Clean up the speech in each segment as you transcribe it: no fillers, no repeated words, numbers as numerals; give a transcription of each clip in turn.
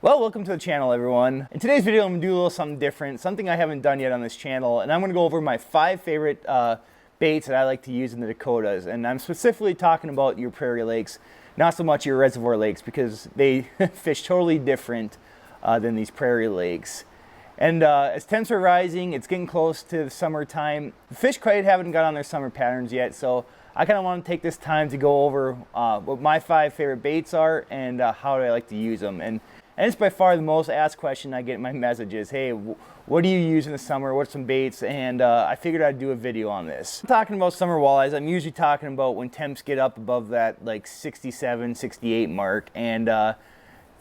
Well, welcome to the channel, everyone. In today's video, I'm gonna do a little something different, something I haven't done yet on this channel, and I'm gonna go over my 5 favorite baits that I like to use in the Dakotas. And I'm specifically talking about your prairie lakes, not so much your reservoir lakes, because they fish totally different than these prairie lakes. And as temps are rising, it's getting close to the summertime. The fish quite haven't got on their summer patterns yet, so I kind of want to take this time to go over what my 5 favorite baits are and how I like to use them. And it's by far the most asked question I get in my messages. Hey, what do you use in the summer? What's some baits? And I figured I'd do a video on this. I'm talking about summer walleyes. I'm usually talking about when temps get up above that like 67, 68 mark, and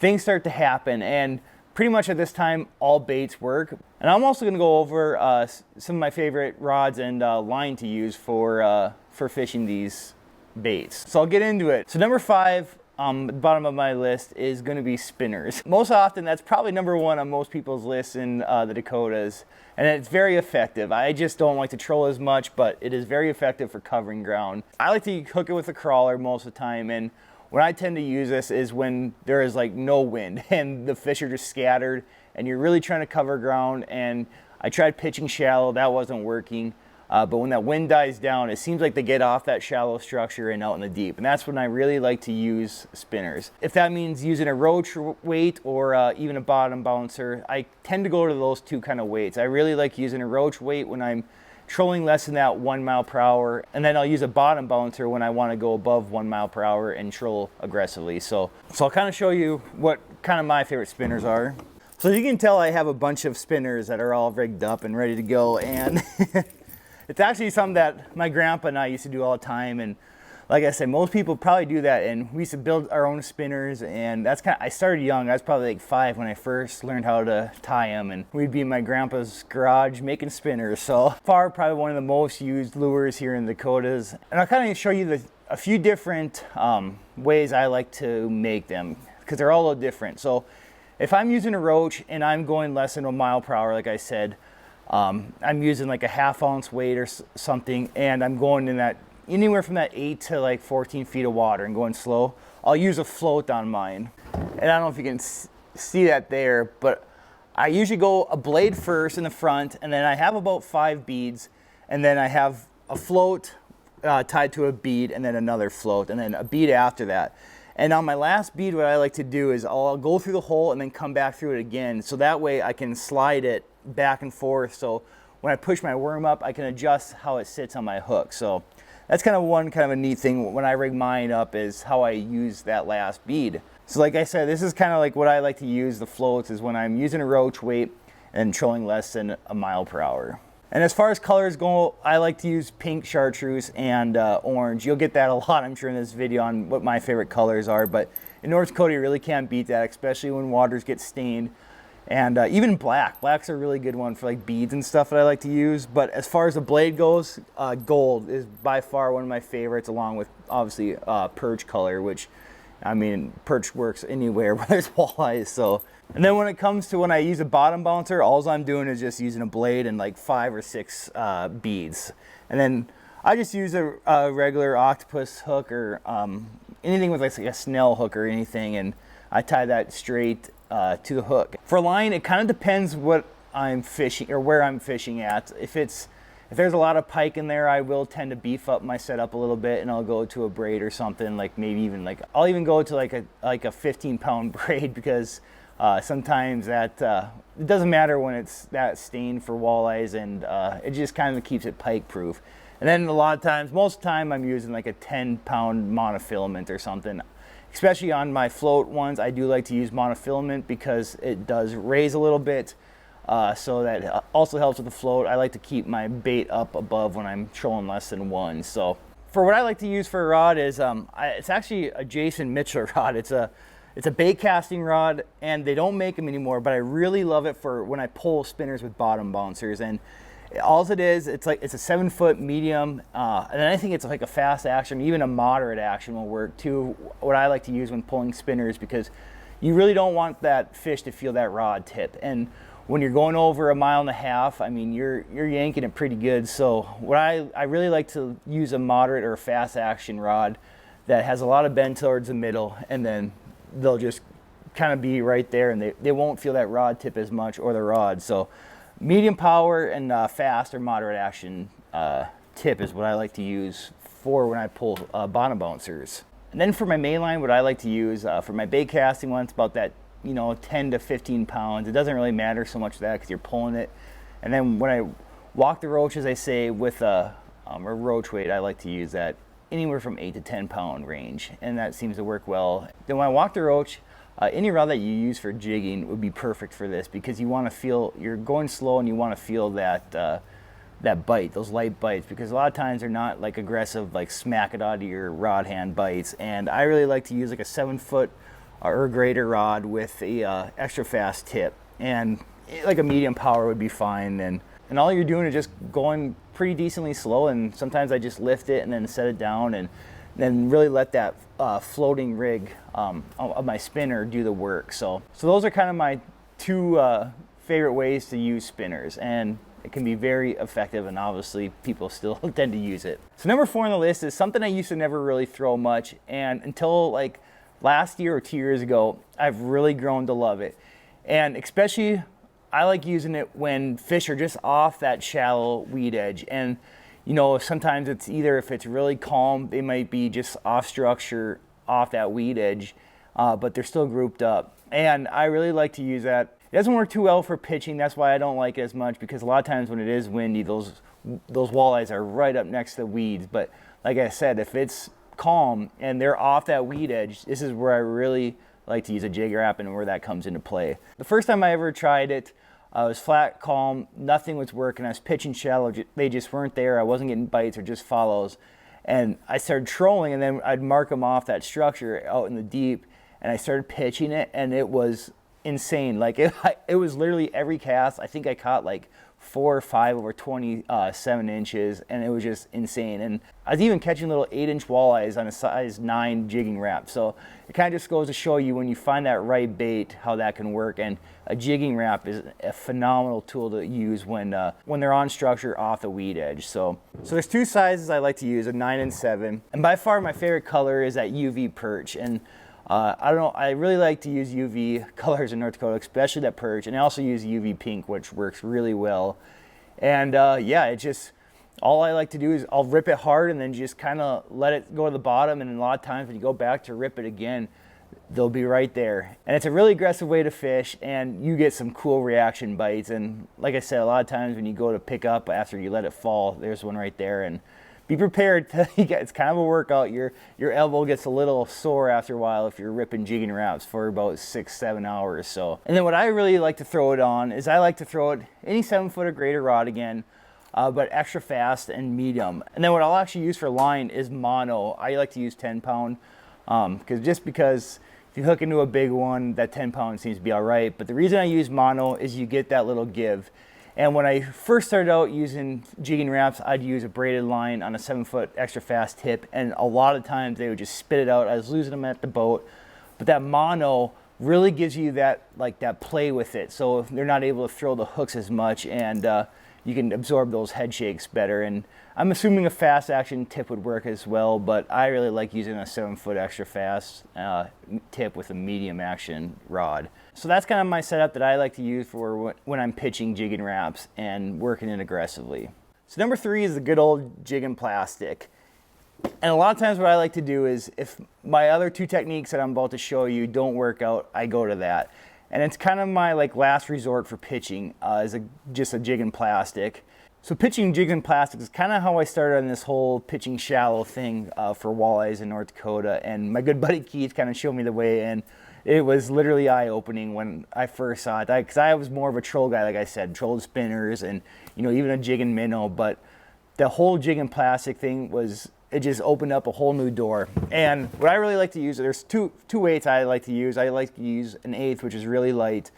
things start to happen. And pretty much at this time, all baits work. And I'm also gonna go over some of my favorite rods and line to use for fishing these baits. So I'll get into it. So number 5, at the bottom of my list is going to be spinners. Most often, that's probably number 1 on most people's lists in the Dakotas, and it's very effective. I just don't like to troll as much, but it is very effective for covering ground. I like to hook it with a crawler most of the time, and when I tend to use this is when there is like no wind and the fish are just scattered and you're really trying to cover ground. And I tried pitching shallow, that wasn't working. But when that wind dies down, it seems like they get off that shallow structure and out in the deep. And that's when I really like to use spinners. If that means using a roach weight or even a bottom bouncer, I tend to go to those 2 kind of weights. I really like using a roach weight when I'm trolling less than that 1 mile per hour. And then I'll use a bottom bouncer when I want to go above 1 mile per hour and troll aggressively. So I'll kind of show you what kind of my favorite spinners are. So you can tell I have a bunch of spinners that are all rigged up and ready to go. And it's actually something that my grandpa and I used to do all the time, and like I said, most people probably do that, and we used to build our own spinners, and that's kind of, I started young. I was probably like 5 when I first learned how to tie them, and we'd be in my grandpa's garage making spinners. So far, probably one of the most used lures here in the Dakotas. And I'll kind of show you a few different ways I like to make them, because they're all a little different. So if I'm using a roach and I'm going less than 1 mile per hour, like I said, I'm using like a 1/2 ounce weight or something, and I'm going in that anywhere from that 8 to like 14 feet of water and going slow. I'll use a float on mine, and I don't know if you can see that there, but I usually go a blade first in the front, and then I have about 5 beads, and then I have a float tied to a bead, and then another float, and then a bead after that. And on my last bead, what I like to do is I'll go through the hole and then come back through it again, so that way I can slide it back and forth, so when I push my worm up, I can adjust how it sits on my hook. So that's kind of a neat thing when I rig mine up, is how I use that last bead. So like I said, this is kind of like what I like to use the floats, is when I'm using a roach weight and trolling less than 1 mile per hour. And as far as colors go, I like to use pink chartreuse and orange. You'll get that a lot, I'm sure, in this video on what my favorite colors are, but in North Dakota, you really can't beat that, especially when waters get stained. And even black. Black's a really good one for like beads and stuff that I like to use. But as far as the blade goes, gold is by far one of my favorites, along with obviously perch color, which, I mean, perch works anywhere where there's walleyes. So, and then when it comes to when I use a bottom bouncer, all I'm doing is just using a blade and like 5 or 6 beads. And then I just use a regular octopus hook or anything with like a snail hook or anything, and I tie that straight to the hook. For line, it kind of depends what I'm fishing or where I'm fishing at. If there's a lot of pike in there, I will tend to beef up my setup a little bit, and I'll go to a braid or something, like maybe even like I'll even go to like a 15-pound braid, because sometimes that it doesn't matter when it's that stained for walleyes, and it just kind of keeps it pike proof. And then a lot of times, most of the time, I'm using like a 10-pound monofilament or something. Especially on my float ones, I do like to use monofilament because it does raise a little bit, so that also helps with the float. I like to keep my bait up above when I'm trolling less than 1. So for what I like to use for a rod is, it's actually a Jason Mitchell rod. It's a bait casting rod, and they don't make them anymore, but I really love it for when I pull spinners with bottom bouncers. And all it is, it's a 7-foot medium, and I think it's like a fast action, even a moderate action will work too. What I like to use when pulling spinners, because you really don't want that fish to feel that rod tip. And when you're going over 1.5 miles, I mean, you're yanking it pretty good. So what I really like to use a moderate or a fast action rod that has a lot of bend towards the middle, and then they'll just kind of be right there, and they won't feel that rod tip as much, or the rod. So medium power and fast or moderate action tip is what I like to use for when I pull bottom bouncers. And then for my main line, what I like to use for my bait casting one, it's about that 10 to 15 pounds. It doesn't really matter so much that because you're pulling it. And then when I walk the roach, as I say, with a roach weight, I like to use that anywhere from 8 to 10 pound range, and that seems to work well. Then when I walk the roach, any rod that you use for jigging would be perfect for this, because you want to feel, you're going slow and you want to feel that that bite, those light bites, because a lot of times they're not like aggressive, like smack it out of your rod hand bites. And I really like to use like a 7-foot or greater rod with a extra fast tip, and like a medium power would be fine. And all you're doing is just going pretty decently slow, and sometimes I just lift it and then set it down, and then really let that floating rig of my spinner do the work. So those are kind of my two favorite ways to use spinners, and it can be very effective, and obviously people still tend to use it. So number 4 on the list is something I used to never really throw much, and until like last year or 2 years ago, I've really grown to love it. And especially I like using it when fish are just off that shallow weed edge. And sometimes it's either, if it's really calm, they might be just off structure, off that weed edge, but they're still grouped up. And I really like to use that. It doesn't work too well for pitching. That's why I don't like it as much, because a lot of times when it is windy, those walleyes are right up next to the weeds. But like I said, if it's calm and they're off that weed edge, this is where I really like to use a jig wrap, and where that comes into play. The first time I ever tried it, I was flat, calm, nothing was working. I was pitching shallow, they just weren't there. I wasn't getting bites or just follows. And I started trolling, and then I'd mark them off that structure out in the deep, and I started pitching it, and it was insane. Like it was literally every cast, I think I caught like 4 or 5 over 27 inches, and it was just insane. And I was even catching little 8-inch walleyes on a size 9 jigging wrap. So it kind of just goes to show you, when you find that right bait, how that can work. And a jigging wrap is a phenomenal tool to use when they're on structure off the weed edge. So there's 2 sizes I like to use, a 9 and 7. And by far my favorite color is that UV perch. And I don't know, I really like to use UV colors in North Dakota, especially that perch, and I also use UV pink, which works really well. And yeah, it just, all I like to do is I'll rip it hard and then just kind of let it go to the bottom, and a lot of times when you go back to rip it again, they'll be right there. And it's a really aggressive way to fish, and you get some cool reaction bites. And like I said, a lot of times when you go to pick up after you let it fall, there's one right there. And be prepared it's kind of a workout. Your elbow gets a little sore after a while if you're ripping jigging wraps for about 6-7 hours. So, and then what I really like to throw it on is, I like to throw it any 7-foot or greater rod again, but extra fast and medium. And then what I'll actually use for line is mono. I like to use 10 pound, because if you hook into a big one, that 10 pound seems to be all right. But the reason I use mono is you get that little give. And when I first started out using jigging wraps, I'd use a braided line on a 7-foot extra fast tip, and a lot of times they would just spit it out. I was losing them at the boat. But that mono really gives you that, like, that play with it. So if they're not able to throw the hooks as much, and you can absorb those head shakes better. And I'm assuming a fast action tip would work as well, but I really like using a 7-foot extra fast tip with a medium action rod. So that's kind of my setup that I like to use for when I'm pitching jigging wraps and working it aggressively. So number 3 is the good old jigging plastic. And a lot of times what I like to do is, if my other 2 techniques that I'm about to show you don't work out, I go to that. And it's kind of my last resort for pitching, just a jigging plastic. So pitching jigging plastic is kind of how I started on this whole pitching shallow thing for walleyes in North Dakota. And my good buddy Keith kind of showed me the way, and it was literally eye-opening when I first saw it. Because I was more of a troll guy, like I said, trolled spinners and even a jigging minnow. But the whole jigging plastic thing it just opened up a whole new door. And what I really like to use, there's two weights I like to use. I like to use an 1/8, which is really light,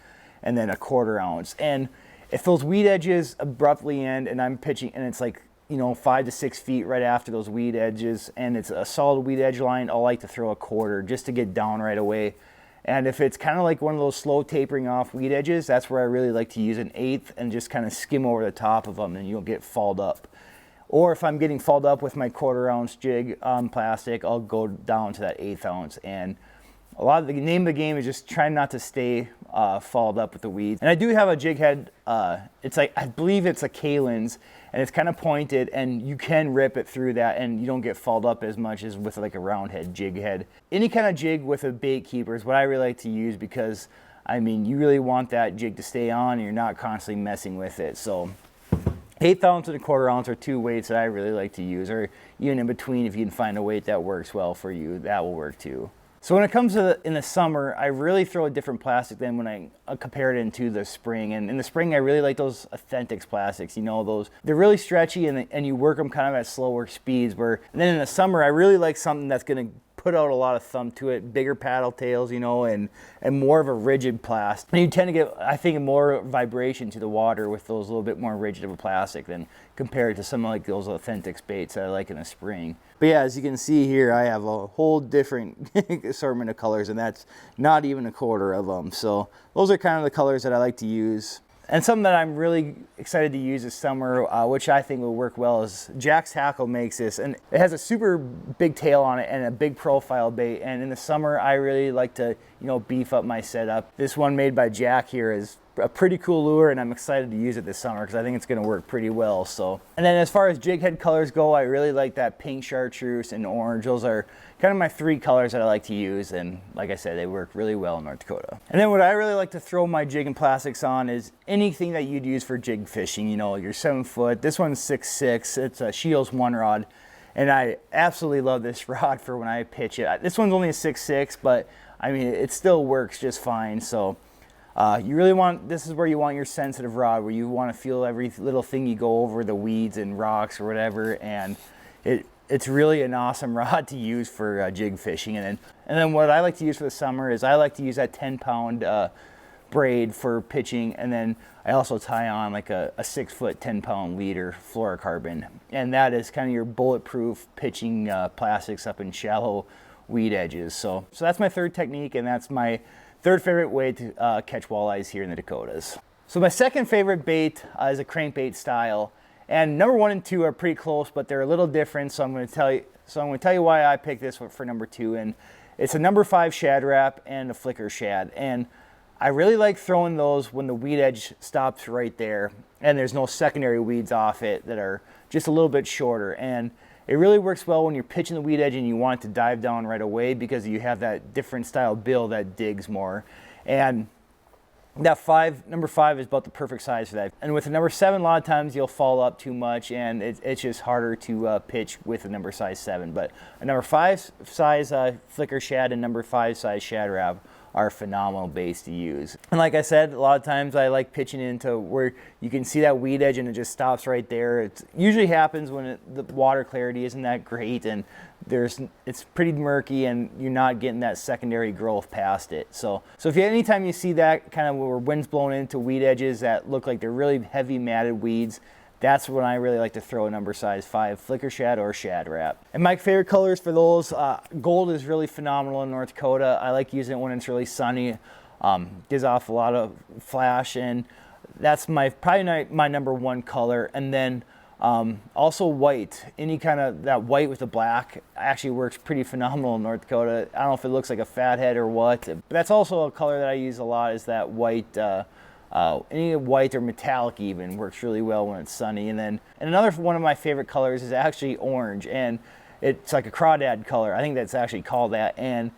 and then a 1/4 ounce. And if those weed edges abruptly end, and I'm pitching, and it's 5 to 6 feet right after those weed edges, and it's a solid weed edge line, I'll like to throw a 1/4 just to get down right away. And if it's kind of like one of those slow tapering off weed edges, that's where I really like to use an 1/8 and just kind of skim over the top of them, and you'll get falled up. Or if I'm getting falled up with my 1/4 ounce jig plastic, I'll go down to that 1/8 ounce. And a lot of the name of the game is just trying not to stay followed up with the weeds. And I do have a jig head, it's like, I believe it's a Kalin's, and it's kind of pointed, and you can rip it through that and you don't get fouled up as much as with like a round head jig head. Any kind of jig with a bait keeper is what I really like to use, because I mean, you really want that jig to stay on and you're not constantly messing with it. So 1/8 ounce and 1/4 ounce are two weights that I really like to use, or even in between, if you can find a weight that works well for you, that will work too. So when it comes to in the summer, I really throw a different plastic than when I compare it into the spring. And in the spring, I really like those Authentics plastics. You know, those, they're really stretchy, and you work them kind of at slower speeds. And then in the summer, I really like something that's going to put out a lot of thump to it, bigger paddle tails, you know, and more of a rigid plastic. And you tend to get, I think, more vibration to the water with those a little bit more rigid of a plastic than compared to some like those Authentics baits that I like in the spring. But yeah, as you can see here, I have a whole different assortment of colors, and that's not even 1/4 of them. So those are kind of the colors that I like to use. And something that I'm really excited to use this summer, which I think will work well, is Jack's Tackle makes this. And it has a super big tail on it and a big profile bait. And in the summer, I really like to, you know, beef up my setup. This one made by Jack here is a pretty cool lure, and I'm excited to use it this summer because I think it's going to work pretty well. So, and then as far as jig head colors go, I really like that pink chartreuse and orange. Those are kind of my 3 colors that I like to use, and like I said, they work really well in North Dakota. And then what I really like to throw my jig and plastics on is anything that you'd use for jig fishing. You know, your 7-foot. This one's 6'6". It's a Shields 1 rod, and I absolutely love this rod for when I pitch it. This one's only a 6'6", but I mean, it still works just fine. So you really want, this is where you want your sensitive rod, where you want to feel every little thing you go over, the weeds and rocks or whatever, and it's really an awesome rod to use for jig fishing. And then what I like to use for the summer is I like to use that 10-pound braid for pitching, and then I also tie on like a 6-foot 10-pound leader fluorocarbon, and that is kind of your bulletproof pitching plastics up in shallow weed edges. So that's my 3rd technique, and that's my 3rd favorite way to catch walleyes here in the Dakotas. So my 2nd favorite bait is a crankbait style, and number 1 and 2 are pretty close, but they're a little different. So I'm going to tell you why I picked this for number 2, and it's a number 5 shad wrap and a flicker shad. And I really like throwing those when the weed edge stops right there, and there's no secondary weeds off it that are just a little bit shorter. And it really works well when you're pitching the weed edge and you want it to dive down right away, because you have that different style bill that digs more. And that number 5 is about the perfect size for that. And with the number 7, a lot of times you'll fall up too much, and it's just harder to pitch with a number size 7. But a number 5 size flicker shad and number 5 size shad wrap are phenomenal baits to use. And like I said, a lot of times I like pitching into where you can see that weed edge and it just stops right there. It usually happens when the water clarity isn't that great, and it's pretty murky, and you're not getting that secondary growth past it. So if anytime you see that kind of where wind's blowing into weed edges that look like they're really heavy matted weeds, that's when I really like to throw a number size 5 flicker shad or shad wrap. And my favorite colors for those, gold is really phenomenal in North Dakota. I like using it when it's really sunny. Gives off a lot of flash, and that's probably my number 1 color. And then also white. Any kind of that white with the black actually works pretty phenomenal in North Dakota. I don't know if it looks like a fathead or what, but that's also a color that I use a lot, is that white. Any white or metallic even works really well when it's sunny. And another one of my favorite colors is actually orange, and it's like a crawdad color. I think that's actually called that, and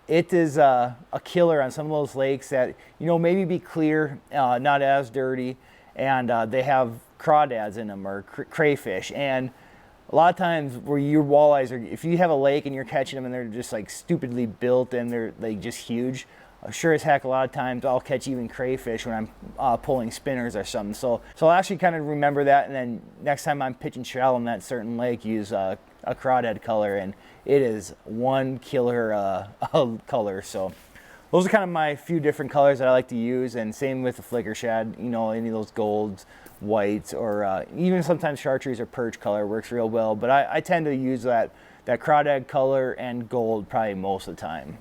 it is a killer on some of those lakes that, you know, maybe be clear, not as dirty, and they have crawdads in them, or crayfish. And a lot of times where your walleyes are, if you have a lake and you're catching them and they're just like stupidly built and they're like just huge, sure as heck, a lot of times I'll catch even crayfish when I'm pulling spinners or something. So I'll actually kind of remember that, and then next time I'm pitching shallow in that certain lake, use a crawdad color, and it is one killer color. So those are kind of my few different colors that I like to use, and same with the flicker shad. You know, any of those golds, whites, or even sometimes chartreuse or perch color works real well. But I tend to use that crawdad color and gold probably most of the time.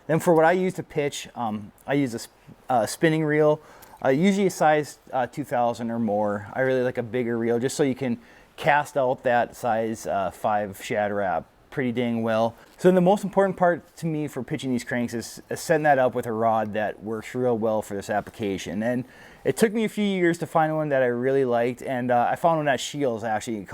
Then for what I use to pitch, I use a spinning reel, usually a size 2000 or more. I really like a bigger reel just so you can cast out that size 5 shad wrap pretty dang well. So the most important part to me for pitching these cranks is setting that up with a rod that works real well for this application. And it took me a few years to find one that I really liked, and I found one at Shields actually, it's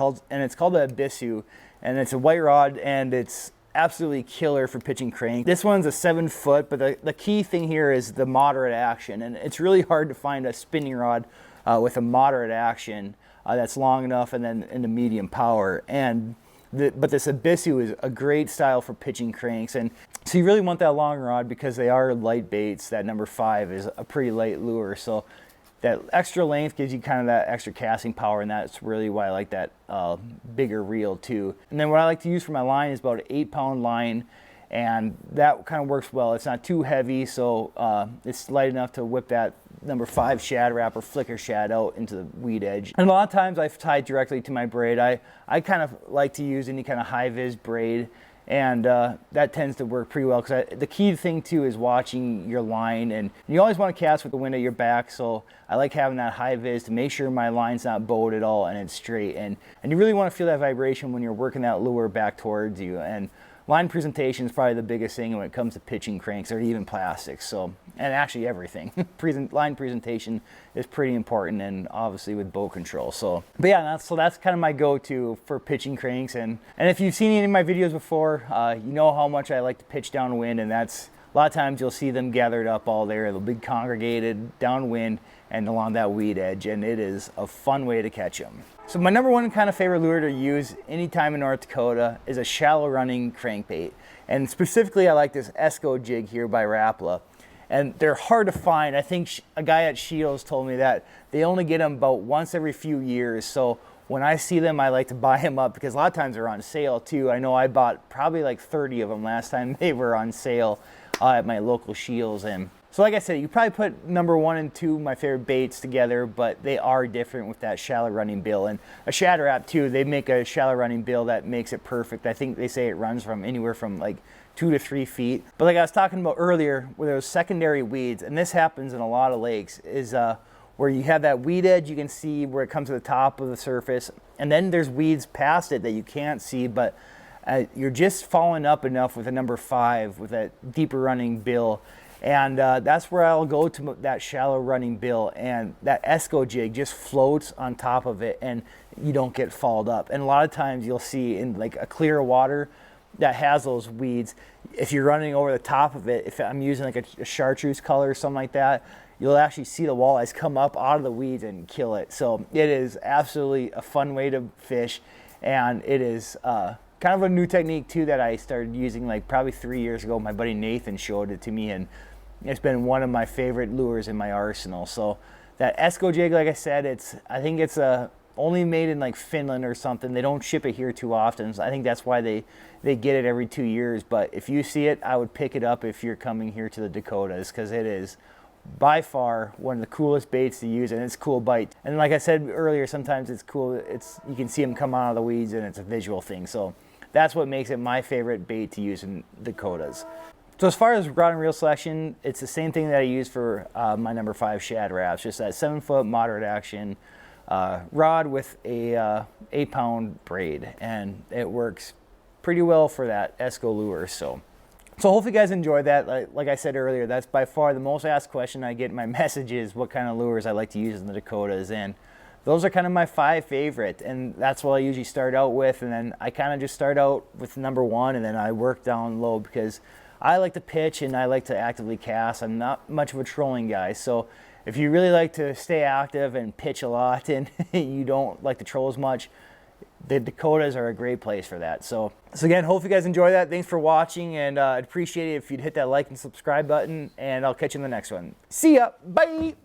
called the Abissu, and it's a white rod, and it's absolutely killer for pitching crank. This one's a 7 foot, but the key thing here is the moderate action, and it's really hard to find a spinning rod with a moderate action that's long enough and then into medium power. But this Abissu is a great style for pitching cranks, and so you really want that long rod because they are light baits. That number 5 is a pretty light lure, so that extra length gives you kind of that extra casting power, and that's really why I like that bigger reel too. And then what I like to use for my line is about an 8-pound line, and that kind of works well. It's not too heavy, so it's light enough to whip that number 5 shad wrap or flicker shad out into the weed edge. And a lot of times I've tied directly to my braid. I kind of like to use any kind of high-vis braid, and that tends to work pretty well, because the key thing too is watching your line, and you always want to cast with the wind at your back, so I like having that high vis to make sure my line's not bowed at all and it's straight, and you really want to feel that vibration when you're working that lure back towards you. And line presentation is probably the biggest thing when it comes to pitching cranks or even plastics, so, and actually everything. Line presentation is pretty important, and obviously with bow control. So, but yeah, that's kind of my go-to for pitching cranks. And if you've seen any of my videos before, you know how much I like to pitch downwind, and that's a lot of times you'll see them gathered up all there. They'll be congregated downwind and along that weed edge, and it is a fun way to catch them. So my number 1 kind of favorite lure to use anytime in North Dakota is a shallow running crankbait. And specifically I like this Esco jig here by Rapala. And they're hard to find. I think a guy at Shields told me that they only get them about once every few years. So when I see them, I like to buy them up, because a lot of times they're on sale too. I know I bought probably like 30 of them last time they were on sale at my local Shields. And so like I said, you probably put number 1 and 2, my favorite baits, together, but they are different with that shallow running bill. And a shad wrap too, they make a shallow running bill that makes it perfect. I think they say it runs from anywhere from like 2 to 3 feet. But like I was talking about earlier, where there's secondary weeds, and this happens in a lot of lakes, is where you have that weed edge, you can see where it comes to the top of the surface, and then there's weeds past it that you can't see, but you're just following up enough with a number 5 with that deeper running bill. And that's where I'll go to that shallow running bill, and that Esco jig just floats on top of it, and you don't get fouled up. And a lot of times you'll see in like a clear water that has those weeds, if you're running over the top of it, if I'm using like a chartreuse color or something like that, you'll actually see the walleyes come up out of the weeds and kill it. So it is absolutely a fun way to fish, and it is kind of a new technique too that I started using like probably 3 years ago. My buddy Nathan showed it to me, and it's been one of my favorite lures in my arsenal. So that Esco jig, like I said, I think it's only made in like Finland or something. They don't ship it here too often, so I think that's why they get it every 2 years. But if you see it, I would pick it up if you're coming here to the Dakotas, because it is by far one of the coolest baits to use, and it's cool bite. And like I said earlier, sometimes it's cool. You can see them come out of the weeds, and it's a visual thing. So that's what makes it my favorite bait to use in Dakotas. So as far as rod and reel selection, it's the same thing that I use for my number 5 shad wraps, just that 7 foot moderate action rod with a 8-pound braid, and it works pretty well for that Esco lure. So hopefully you guys enjoyed that. Like I said earlier, that's by far the most asked question I get in my messages, what kind of lures I like to use in the Dakotas, and those are kind of my 5 favorite, and that's what I usually start out with. And then I kind of just start out with number 1, and then I work down low, because I like to pitch and I like to actively cast. I'm not much of a trolling guy, so if you really like to stay active and pitch a lot and you don't like to troll as much, the Dakotas are a great place for that. So again, hope you guys enjoy that. Thanks for watching, and I'd appreciate it if you'd hit that like and subscribe button, and I'll catch you in the next one. See ya. Bye.